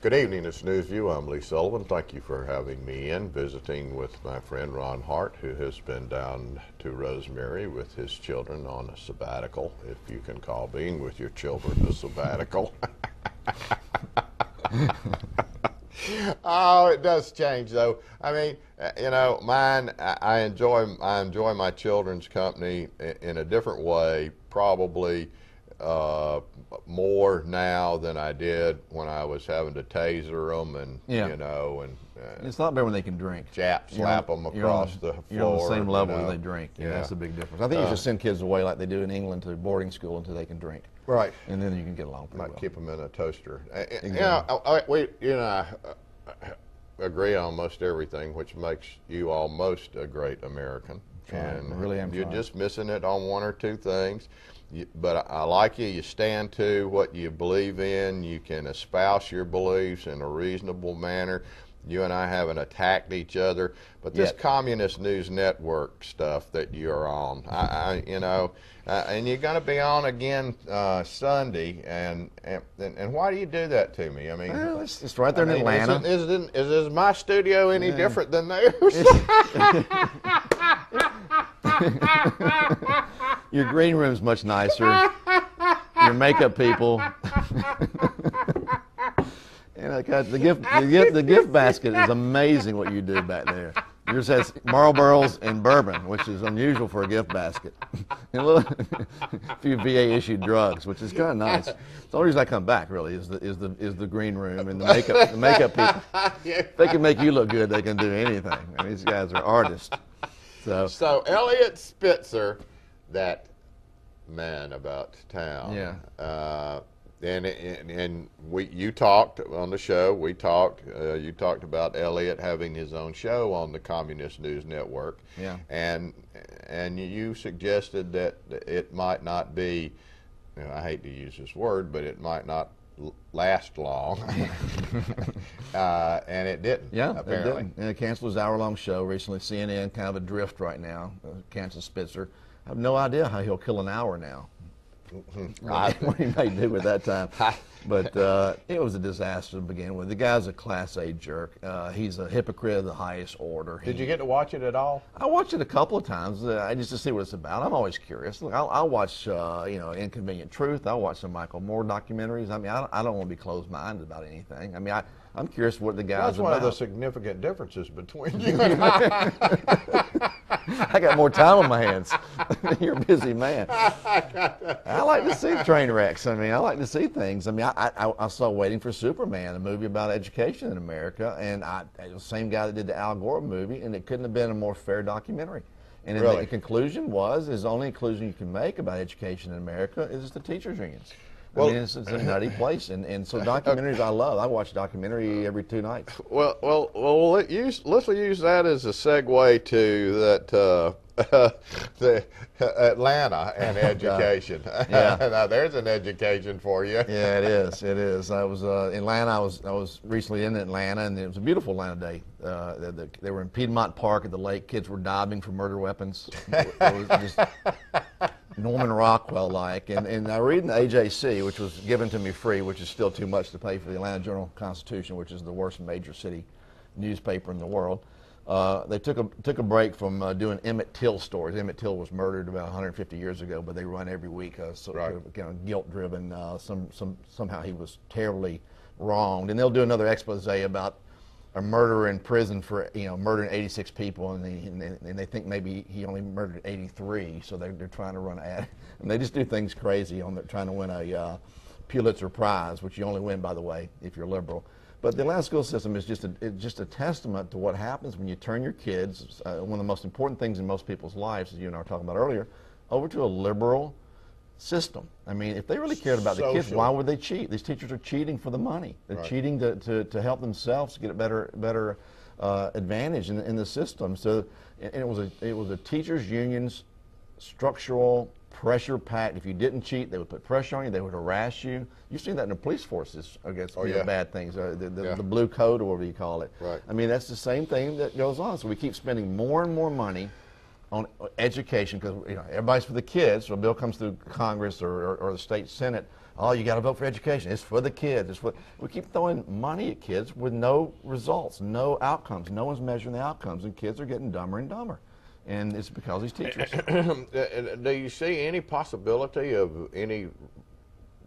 Good evening, it's Newsview. I'm Lee Sullivan. Thank you for having me in, visiting with my friend Ron Hart, who has been down to Rosemary with his children on a sabbatical, if you can call being with your children a sabbatical. Oh, it does change, though. I mean, you know, mine. I enjoy my children's company in a different way, probably more now than I did when I was having to taser them and you know, and it's not better when they can drink. Slap them across the floor. You're on the same level as they drink. Yeah, that's a big difference. I think you should send kids away like they do in England to boarding school until they can drink. Right. And then you can get along pretty well. Might keep them in a toaster. Exactly. I agree on almost everything, which makes you almost a great American. And I really am you're trying. just missing it on one or two things. But I like you. You stand to what you believe in. You can espouse your beliefs in a reasonable manner. You and I haven't attacked each other, but this communist news network stuff that you're on, and you're going to be on again Sunday, and why do you do that to me? I mean, well, it's right there in Atlanta. Is my studio any different than theirs? Your green room's much nicer. Your makeup people. The gift basket is amazing what you do back there. Yours has Marlboros and bourbon, which is unusual for a gift basket. And a few VA-issued drugs, which is kind of nice. The only reason I come back really is the green room and the makeup people. If they can make you look good, they can do anything. I mean, these guys are artists. So Elliot Spitzer, that man about town. Yeah. And you talked on the show. We talked. You talked about Elliot having his own show on the Communist News Network. Yeah. And you suggested that it might not be. I hate to use this word, but it might not last long. And it didn't. Yeah, apparently. it didn't. And it canceled his hour-long show recently. CNN kind of adrift right now. Canceled Spitzer. I have no idea how he'll kill an hour now. What he may do with that time. But it was a disaster to begin with. The guy's a Class A jerk. He's a hypocrite of the highest order. Did you get to watch it at all? I watched it a couple of times. Just to see what it's about. I'm always curious. Look, I'll watch Inconvenient Truth. I'll watch some Michael Moore documentaries. I mean, I don't want to be closed-minded about anything. I mean, I'm curious what the guy's about. That's one of the significant differences between you and I. I got more time on my hands. You're a busy man. I like to see train wrecks. I mean, I like to see things. I mean, I saw Waiting for Superman, a movie about education in America, and it was the same guy that did the Al Gore movie, and it couldn't have been a more fair documentary. And really? The conclusion is the only conclusion you can make about education in America is the teachers' unions. Well, I mean, it's a nutty place, and so documentaries I love. I watch documentary every 2 nights. Well. Let's use that as a segue to that the Atlanta and education. Yeah. Now there's an education for you. Yeah, it is. It is. I was in Atlanta. I was recently in Atlanta, and it was a beautiful Atlanta day. They were in Piedmont Park at the lake. Kids were diving for murder weapons. It was just Norman Rockwell-like. And I read in the AJC, which was given to me free, which is still too much to pay for the Atlanta Journal-Constitution, which is the worst major city newspaper in the world. They took a break from doing Emmett Till stories. Emmett Till was murdered about 150 years ago, but they run every week. Guilt-driven. Somehow he was terribly wronged, and they'll do another expose about a murderer in prison for murdering 86 people, and they think maybe he only murdered 83. So they're trying to run ad, and they just do things crazy trying to win a Pulitzer Prize, which you only win, by the way, if you're liberal. But the Atlanta school system is just a testament to what happens when you turn your kids, one of the most important things in most people's lives, as you and I were talking about earlier, over to a liberal system. I mean, if they really cared about the kids, why would they cheat? These teachers are cheating for the money. They're cheating to help themselves to get a better advantage in the system. So it was a teachers' union's structural pressure packed. If you didn't cheat, they would put pressure on you. They would harass you. You've seen that in the police forces against bad things, the blue code or whatever you call it. Right. I mean, that's the same thing that goes on. So we keep spending more and more money on education, because everybody's for the kids. So a bill comes through Congress or the state Senate. Oh, you got to vote for education. It's for the kids. We keep throwing money at kids with no results, no outcomes. No one's measuring the outcomes, and kids are getting dumber and dumber. And it's because of these teachers. Do you see any possibility of any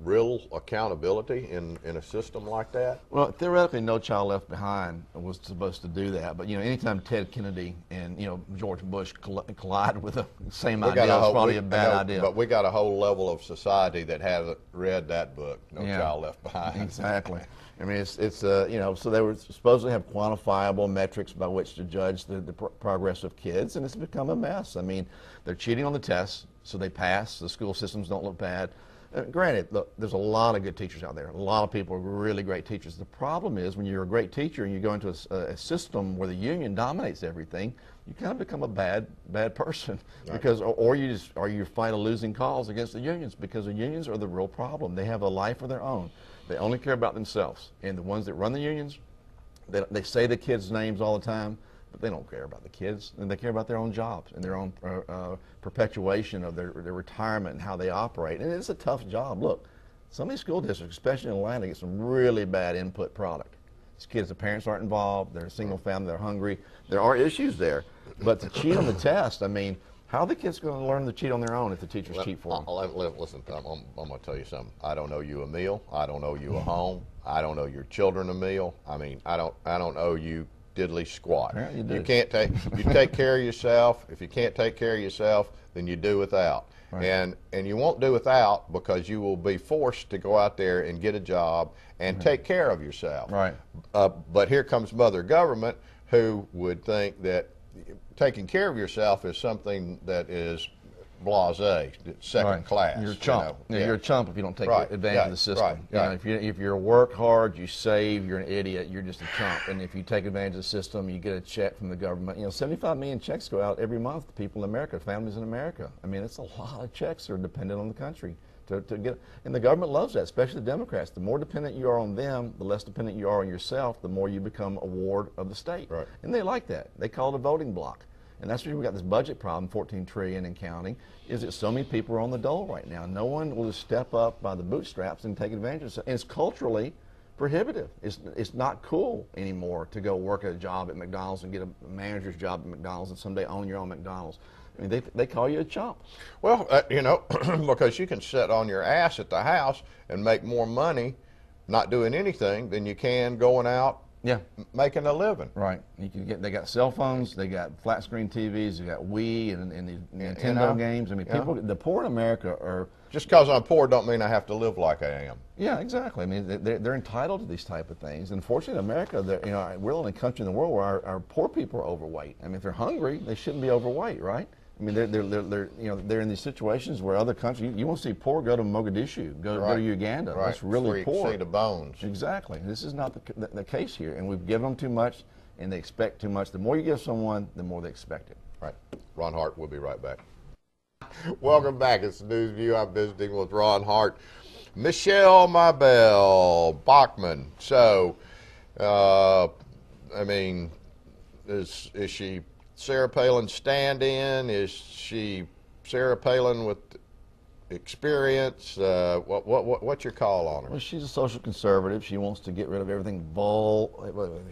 real accountability in a system like that? Well, theoretically, No Child Left Behind was supposed to do that. But anytime Ted Kennedy and George Bush collide with the same idea, it's probably a bad idea. But we got a whole level of society that hasn't read that book, No Child Left Behind. Exactly. I mean, it's so they were supposed to have quantifiable metrics by which to judge the progress of kids, and it's become a mess. I mean, they're cheating on the tests, so they pass. The school systems don't look bad. Granted, look, there's a lot of good teachers out there. A lot of people are really great teachers. The problem is when you're a great teacher and you go into a system where the union dominates everything, you kind of become a bad person, because or you fight a losing cause against the unions, because the unions are the real problem. They have a life of their own. They only care about themselves. And the ones that run the unions, they say the kids' names all the time, but they don't care about the kids, and they care about their own jobs and their own perpetuation of their retirement and how they operate. And it's a tough job. Look, some of these school districts, especially in Atlanta, get some really bad input product. These kids, the parents aren't involved, they're a single family, they're hungry. There are issues there. But to cheat on the test, I mean, how are the kids going to learn to cheat on their own if the teachers cheat for them? Listen, I'm going to tell you something. I don't owe you a meal. I don't owe you a home. I don't owe your children a meal. I mean, I don't owe you diddly squat. You take care of yourself. If you can't take care of yourself, then you do without. Right. And you won't do without because you will be forced to go out there and get a job and take care of yourself. Right. But here comes Mother Government, who would think that taking care of yourself is something that is blasé, second class. You're a chump. You're a chump if you don't take advantage of the system. If you work hard, you save, you're an idiot, you're just a chump. And if you take advantage of the system, you get a check from the government. 75 million checks go out every month to people in America, families in America. I mean, it's a lot of checks that are dependent on the country to get. And the government loves that, especially the Democrats. The more dependent you are on them, the less dependent you are on yourself, the more you become a ward of the state. Right. And they like that. They call it a voting block. And that's why we got this budget problem, 14 trillion and counting, is that so many people are on the dole right now. No one will just step up by the bootstraps and take advantage of it. And it's culturally prohibitive. It's not cool anymore to go work at a job at McDonald's and get a manager's job at McDonald's and someday own your own McDonald's. I mean, they call you a chump. Well, because you can sit on your ass at the house and make more money not doing anything than you can going out making a living. Right. You can get. They got cell phones. They got flat screen TVs. They got Wii and the Nintendo games. I mean, people. The poor in America are. Just because I'm poor don't mean I have to live like I am. Yeah, exactly. I mean, they're entitled to these type of things. And fortunately, in America, we're the only country in the world where our poor people are overweight. I mean, if they're hungry, they shouldn't be overweight, right? I mean, they're in these situations where other countries, you won't see poor go to Mogadishu, go to Uganda. Right. That's really poor. You can see the bones. Exactly. This is not the case here, and we've given them too much, and they expect too much. The more you give someone, the more they expect it. Right. Ron Hart, we'll be right back. Welcome back. It's News View. I'm visiting with Ron Hart, Michelle Mabel Bachmann. So, I mean, is she Sarah Palin stand-in? Is she Sarah Palin with experience? What's your call on her? Well, she's a social conservative. She wants to get rid of everything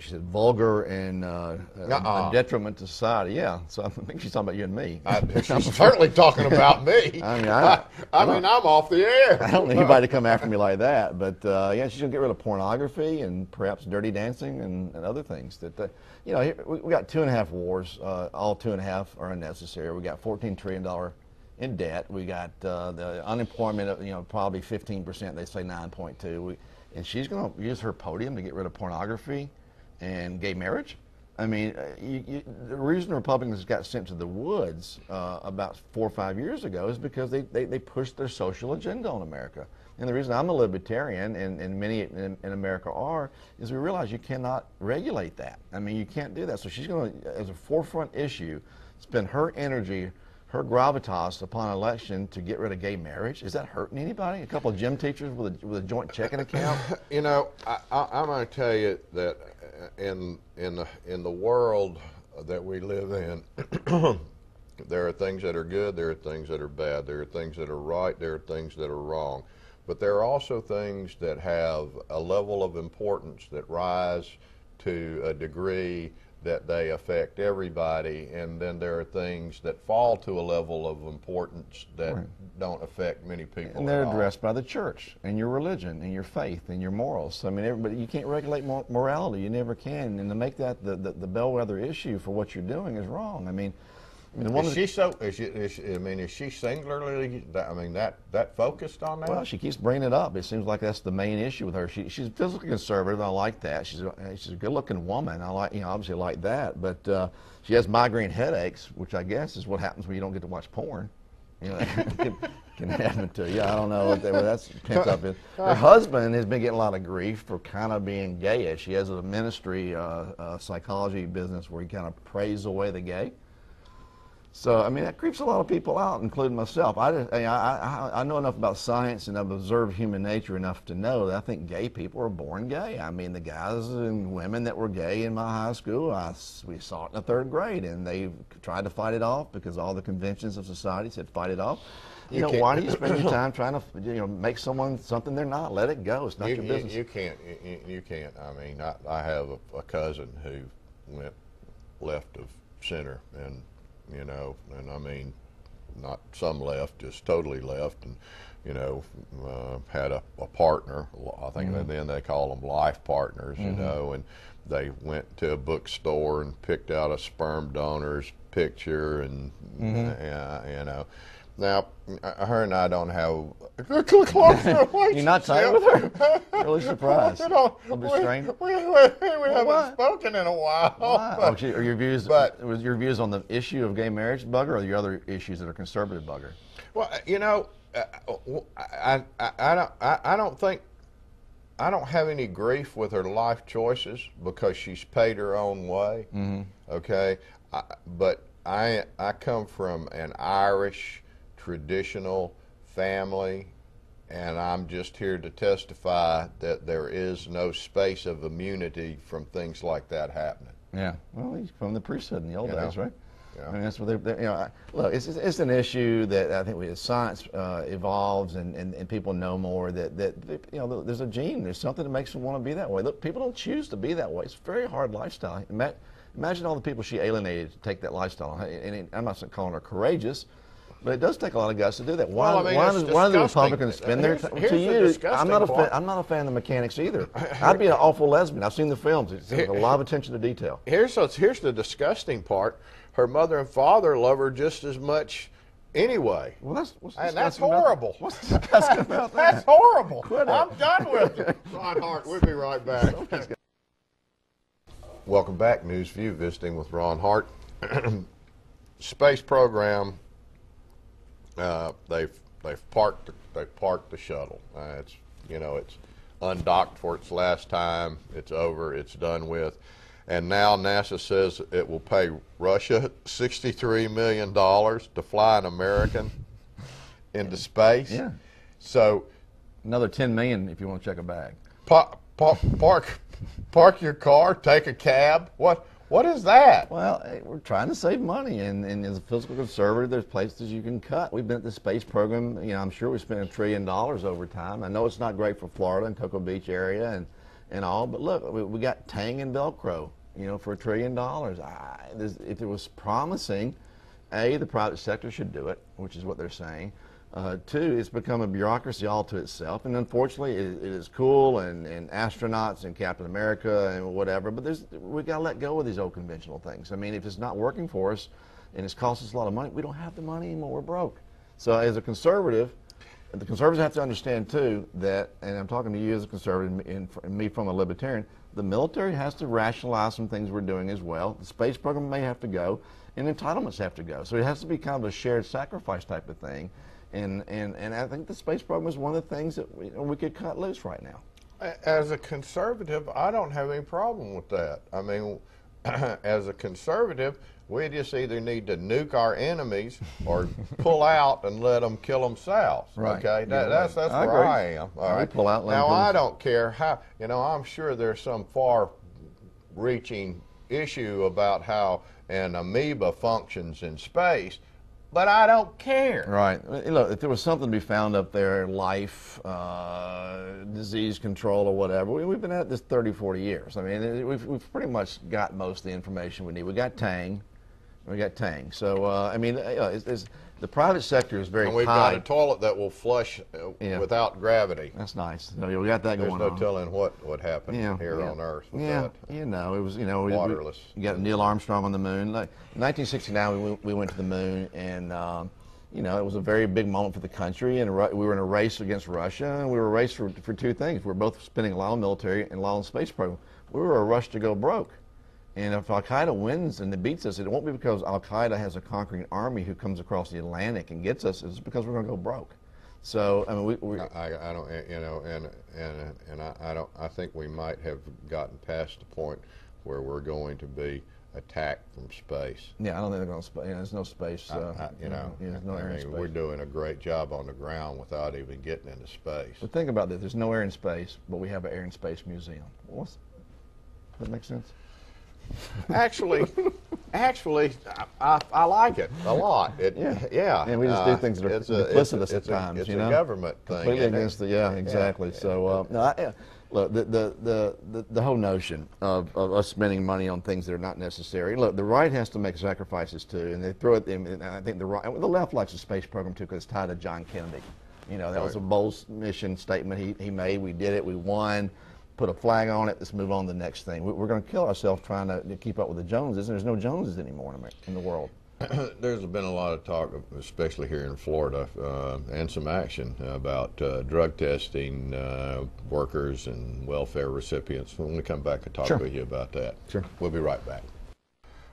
she said vulgar and a detriment to society. Yeah, so I think she's talking about you and me. She's certainly talking about me. I mean, I'm off the air. I don't need anybody to come after me like that. But yeah, she's gonna get rid of pornography and perhaps dirty dancing and other things. That we got 2.5 wars. All 2.5 are unnecessary. We got $14 trillion in debt. We got the unemployment of probably 15%. They say 9.2. And she's going to use her podium to get rid of pornography and gay marriage. I mean, the reason Republicans got sent to the woods about 4 or 5 years ago is because they pushed their social agenda on America. And the reason I'm a libertarian, and many in America are, is we realize you cannot regulate that. I mean, you can't do that. So she's going to, as a forefront issue, spend her energy, her gravitas upon election to get rid of gay marriage. Is that hurting anybody? A couple of gym teachers with a joint checking account? I'm going to tell you that in the world that we live in, There are things that are good, there are things that are bad, there are things that are right, there are things that are wrong. But there are also things that have a level of importance that rise to a degree that they affect everybody, and then there are things that fall to a level of importance that Right. don't affect many people And they're at all. addressed by the church and your religion and your faith and your morals. I mean, everybody, you can't regulate morality. You never can. And to make that the bellwether issue for what you're doing is wrong. I mean the one Is she singularly, that focused on that? well, she keeps bringing it up. It seems like that's the main issue with her. She's physically conservative. I like that. She's a good-looking woman. I like, obviously like that. But she has migraine headaches, which I guess is what happens when you don't get to watch porn. That can happen to you. I don't know what that's pent up in. Her husband has been getting a lot of grief for kind of being gayish. He has a ministry, psychology business where he kind of prays away the gay. So, I mean, that creeps a lot of people out, including myself. I know enough about science, and I've observed human nature enough to know that I think gay people are born gay. I mean, the guys and women that were gay in my high school, we saw it in the 3rd grade, and they tried to fight it off because all the conventions of society said fight it off. Why do you spend your time trying to, make someone something they're not? Let it go. It's not your business. You can't. I mean, I have a cousin who went left of center, and and I mean, not some left, just totally left, and had a partner. I think then they call them life partners, and they went to a bookstore and picked out a sperm donor's picture, and Now, her and I don't have a close relationship. You're not tight with her? Really surprised. We haven't spoken in a while. Why? Are your views on the issue of gay marriage bug her, or your other issues that are conservative bug her? Well, I don't have any grief with her life choices because she's paid her own way. Okay, but I come from an Irish traditional family, and I'm just here to testify that there is no space of immunity from things like that happening. Yeah, well, he's from the priesthood in the old days, right? Yeah. I mean, that's what look, it's an issue that I think as science evolves and people know more that there's a gene, there's something that makes them want to be that way. Look, people don't choose to be that way. It's a very hard lifestyle. Imagine all the people she alienated to take that lifestyle. And I'm not calling her courageous, but it does take a lot of guts to do that. Why do the Republicans spend their time? To you, I'm not a fan of the mechanics either. I'd be an awful lesbian. I've seen the films. It's a lot of attention to detail. Here's the disgusting part. Her mother and father love her just as much anyway. Well, that's horrible. What's disgusting about that? That's horrible. Quit it. I'm done with it. Ron Hart, we'll be right back. Welcome back, News View, visiting with Ron Hart. Space program. They've parked the shuttle. It's undocked for its last time. It's over. It's done with, and now NASA says it will pay Russia $63 million to fly an American into space. Yeah. So another $10 million if you want to check a bag. Park your car. Take a cab. What is that? Well, we're trying to save money, and as a fiscal conservative, there's places you can cut. We've been at the space program. I'm sure we spent $1 trillion over time. I know it's not great for Florida and Cocoa Beach area and all, but look, we got Tang and Velcro, for $1 trillion. If it was promising, A, the private sector should do it, which is what they're saying. 2, it's become a bureaucracy all to itself, and unfortunately, it is cool and astronauts and Captain America and whatever. But we got to let go of these old conventional things. I mean, if it's not working for us and it's cost us a lot of money, we don't have the money anymore. We're broke. So, as a conservative, the conservatives have to understand too that, and I'm talking to you as a conservative and me from a libertarian, the military has to rationalize some things we're doing as well. The space program may have to go, and entitlements have to go. So it has to be kind of a shared sacrifice type of thing. And I think the space program is one of the things that we could cut loose right now. As a conservative, I don't have any problem with that. I mean, as a conservative, we just either need to nuke our enemies or pull out and let them kill themselves. Right. Okay, that's where I am. All right. Pull out. Now I don't care how. I'm sure there's some far-reaching issue about how an amoeba functions in space, but I don't care. Right. Look, if there was something to be found up there, life, disease control or whatever, we've been at this 30, 40 years. I mean, we've pretty much got most of the information we need. We got Tang. So, I mean, the private sector is very And we've high. got a toilet that will flush without gravity. That's nice. So we got that going on. There's no telling what would happen here on Earth with that. You know, it was, Waterless. We got Neil Armstrong on the moon. Like, in 1969, we went to the moon, and it was a very big moment for the country. And we were in a race against Russia, and we were a race for two things. We were both spending a lot on military and a lot on the space program. We were a rush to go broke. And if Al-Qaeda wins and it beats us, it won't be because Al-Qaeda has a conquering army who comes across the Atlantic and gets us. It's because we're going to go broke. So I mean, I don't, I think we might have gotten past the point where we're going to be attacked from space. Yeah, I don't think they're going to space. There's no space. There's no air in space. We're doing a great job on the ground without even getting into space. But think about this: there's no air in space, but we have an air in space museum. Does that make sense? Actually, I like it a lot. And we just do things that are duplicitous at times. It's a government thing. Completely against exactly. Yeah. So, look, the whole notion of us spending money on things that are not necessary. Look, the right has to make sacrifices too, and they throw it. And I think the left likes the space program too because it's tied to John Kennedy. That was a bold mission statement he made. We did it. We won. Put a flag on it. Let's move on to the next thing. We're going to kill ourselves trying to keep up with the Joneses, and there's no Joneses anymore in the world. There's been a lot of talk, especially here in Florida, and some action about drug testing workers and welfare recipients. We're going to come back and talk with you about that. Sure. We'll be right back.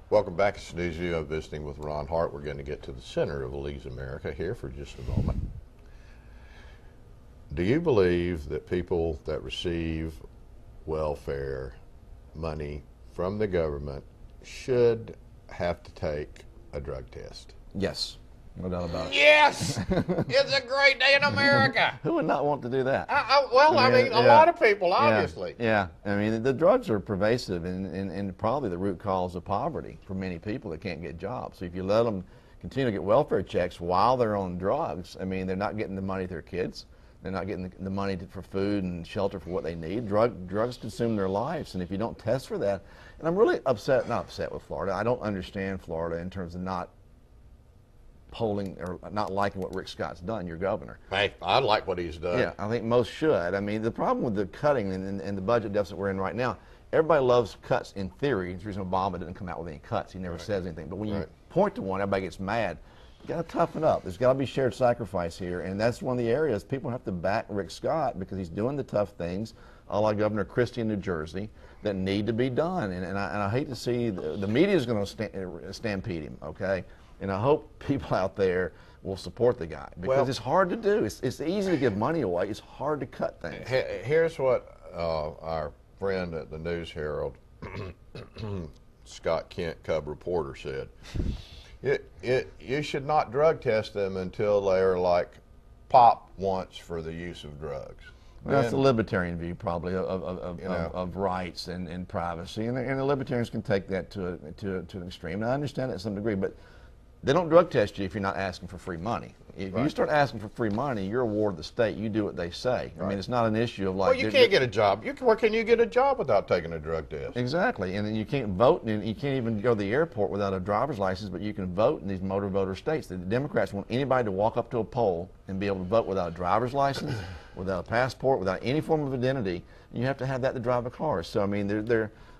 Welcome back to Studio. I'm visiting with Ron Hart. We're going to get to the center of Lee's America here for just a moment. Do you believe that people that receive welfare money from the government should have to take a drug test? Yes, no doubt about it. Yes! It's a great day in America. Who would not want to do that? A lot of people, obviously. Yeah. I mean, the drugs are pervasive and probably the root cause of poverty for many people that can't get jobs. So if you let them continue to get welfare checks while they're on drugs, I mean, they're not getting the money to their kids. They're not getting the money for food and shelter for what they need. Drugs consume their lives, and if you don't test for that, and I'm really not upset with Florida. I don't understand Florida in terms of not polling or not liking what Rick Scott's done, your governor. Hey, I like what he's done. Yeah, I think most should. I mean, the problem with the cutting and the budget deficit we're in right now, everybody loves cuts in theory. It's the reason Obama didn't come out with any cuts. He never says anything. But when you point to one, everybody gets mad. You got to toughen up. There's got to be shared sacrifice here, and that's one of the areas people have to back Rick Scott because he's doing the tough things, a la Governor Christie in New Jersey, that need to be done. And I hate to see the media is going to stampede him, okay? And I hope people out there will support the guy because it's hard to do. It's easy to give money away. It's hard to cut things. Here's what our friend at the News Herald, Scott Kent, Cub reporter, said. You should not drug test them until they're like pop once for the use of drugs. Well, that's the libertarian view, probably, of rights and privacy, and the libertarians can take that to an extreme. And I understand that to some degree, but they don't drug test you if you're not asking for free money. If you start asking for free money, you're a ward of the state. You do what they say. I mean, it's not an issue of like. Well, you can't get a job. Where can you get a job without taking a drug test? Exactly, and then you can't vote, and you can't even go to the airport without a driver's license. But you can vote in these motor voter states. The Democrats want anybody to walk up to a poll and be able to vote without a driver's license, without a passport, without any form of identity. And you have to have that to drive a car. So I mean,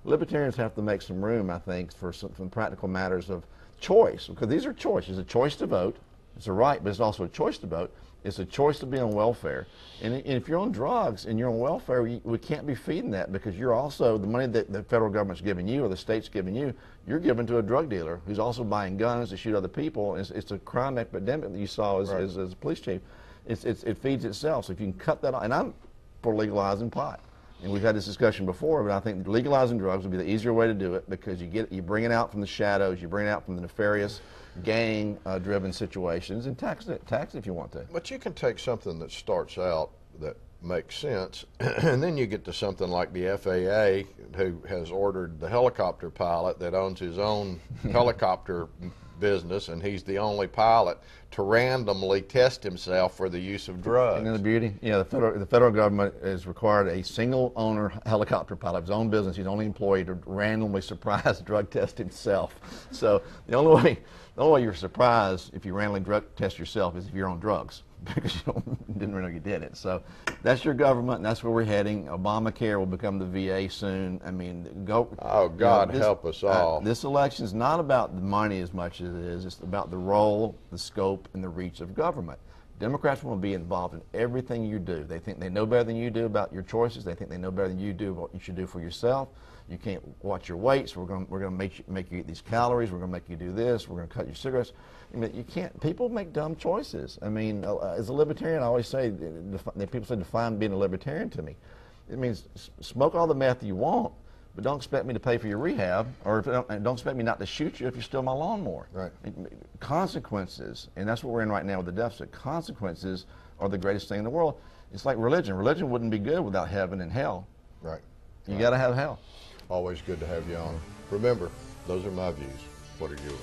libertarians have to make some room, I think, for some practical matters of choice, because these are choices. A choice to vote. It's a right, but it's also a choice to vote. It's a choice to be on welfare. And if you're on drugs and you're on welfare, we can't be feeding that because you're also, the money that the federal government's giving you or the state's giving you, you're giving to a drug dealer who's also buying guns to shoot other people. It's a crime epidemic that you saw as a police chief. It feeds itself. So if you can cut that off, and I'm for legalizing pot. And we've had this discussion before, but I think legalizing drugs would be the easier way to do it because you bring it out from the shadows, you bring it out from the nefarious, gang-driven situations, and tax it if you want to. But you can take something that starts out that makes sense. And then you get to something like the FAA, who has ordered the helicopter pilot that owns his own helicopter business, and he's the only pilot to randomly test himself for the use of drugs. Isn't that the beauty? Yeah, the federal government has required a single owner helicopter pilot of his own business, his only employee, to randomly surprise drug test himself. So the only way you're surprised if you randomly drug test yourself is if you're on drugs, because you didn't really know you did it. So that's your government, and that's where we're heading. Obamacare will become the VA soon. I mean, Oh, God, help us all. This election is not about the money as much as it is. It's about the role, the scope, and the reach of government. Democrats will be involved in everything you do. They think they know better than you do about your choices. They think they know better than you do what you should do for yourself. You can't watch your weight, so we're going to make you eat these calories. We're going to make you do this. We're going to cut your cigarettes. I mean, you can't. People make dumb choices. I mean, as a libertarian, I always say, people say, define being a libertarian to me. It means smoke all the meth you want, but don't expect me to pay for your rehab, or don't expect me not to shoot you if you steal my lawnmower. Right. Consequences, and that's what we're in right now with the deficit. Consequences are the greatest thing in the world. It's like religion. Religion wouldn't be good without heaven and hell. Right. You got to have hell. Always good to have you on. Remember, those are my views. What are yours?